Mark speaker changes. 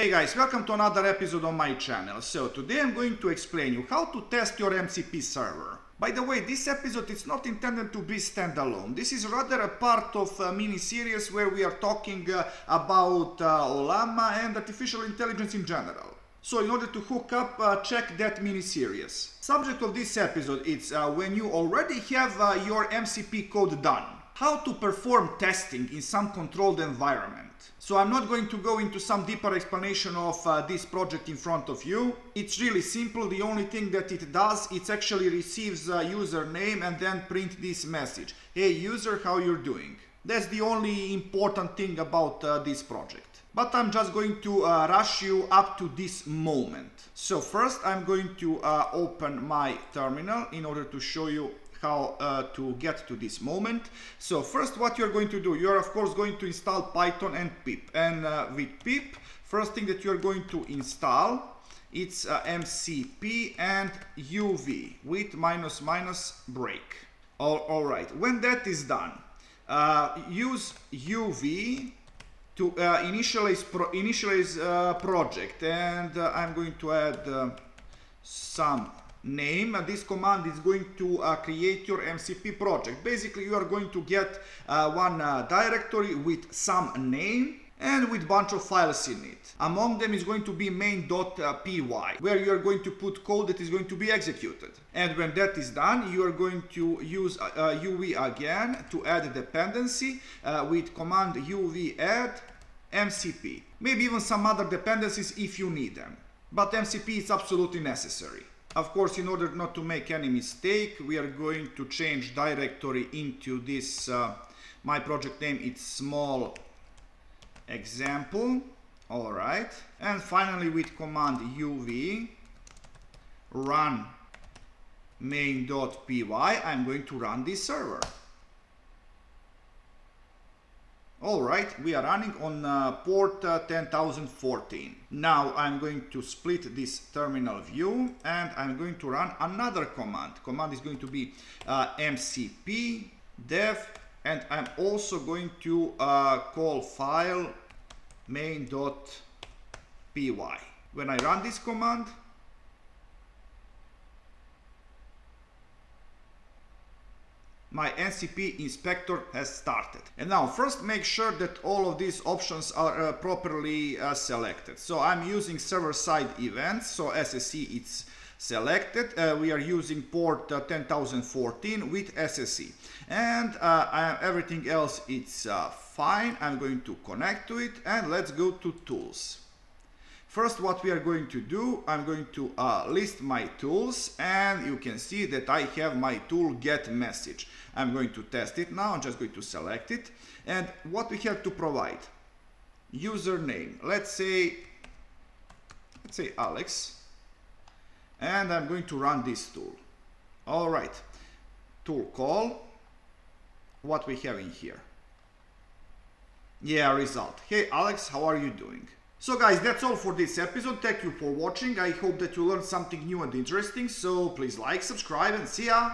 Speaker 1: Hey guys, welcome to another episode on my channel. So today I'm going to explain you how to test your MCP server. By the way, this episode is not intended to be standalone. This is rather a part of a mini-series where we are talking about Ollama and artificial intelligence in general. So in order to hook up, check that mini-series. Subject of this episode is when you already have your MCP code done, how to perform testing in some controlled environment. So I'm not going to go into some deeper explanation of this project in front of you. It's really simple. The only thing that it does, it actually receives a username and then print this message. Hey user, how you're doing? That's the only important thing about this project. But I'm just going to rush you up to this moment. So first I'm going to open my terminal in order to show you how to get to this moment. So first what you're going to do, you're of course going to install Python and pip. And with pip, first thing that you're going to install, it's MCP and UV with -- break. Alright, when that is done, use UV to initialize project, and I'm going to add some name. This command is going to create your MCP project. Basically you are going to get one directory with some name and with bunch of files in it. Among them is going to be main.py, where you are going to put code that is going to be executed. And when that is done, you are going to use UV again to add a dependency with command UV add MCP. Maybe even some other dependencies if you need them. But MCP is absolutely necessary. Of course, in order not to make any mistake, we are going to change directory into this, my project name, it's small example. All right. And finally with command UV run main.py, I'm going to run this server. Alright, we are running on port 10,014. Now I'm going to split this terminal view and I'm going to run another command. Command is going to be MCP dev, and I'm also going to call file main.py. When I run this command, my MCP inspector has started. And now first make sure that all of these options are properly selected. So I'm using server-side events, so SSE it's selected. We are using port 10,014 with SSE. And everything else it's fine. I'm going to connect to it and let's go to tools. First, what we are going to do, I'm going to list my tools, and you can see that I have my tool get message. I'm going to test it now. I'm just going to select it, and what we have to provide, username, let's say Alex, and I'm going to run this tool. All right, tool call, what we have in here. Yeah, result. Hey Alex, how are you doing? So guys, that's all for this episode. Thank you for watching. I hope that you learned something new and interesting. So please like, subscribe, and see ya!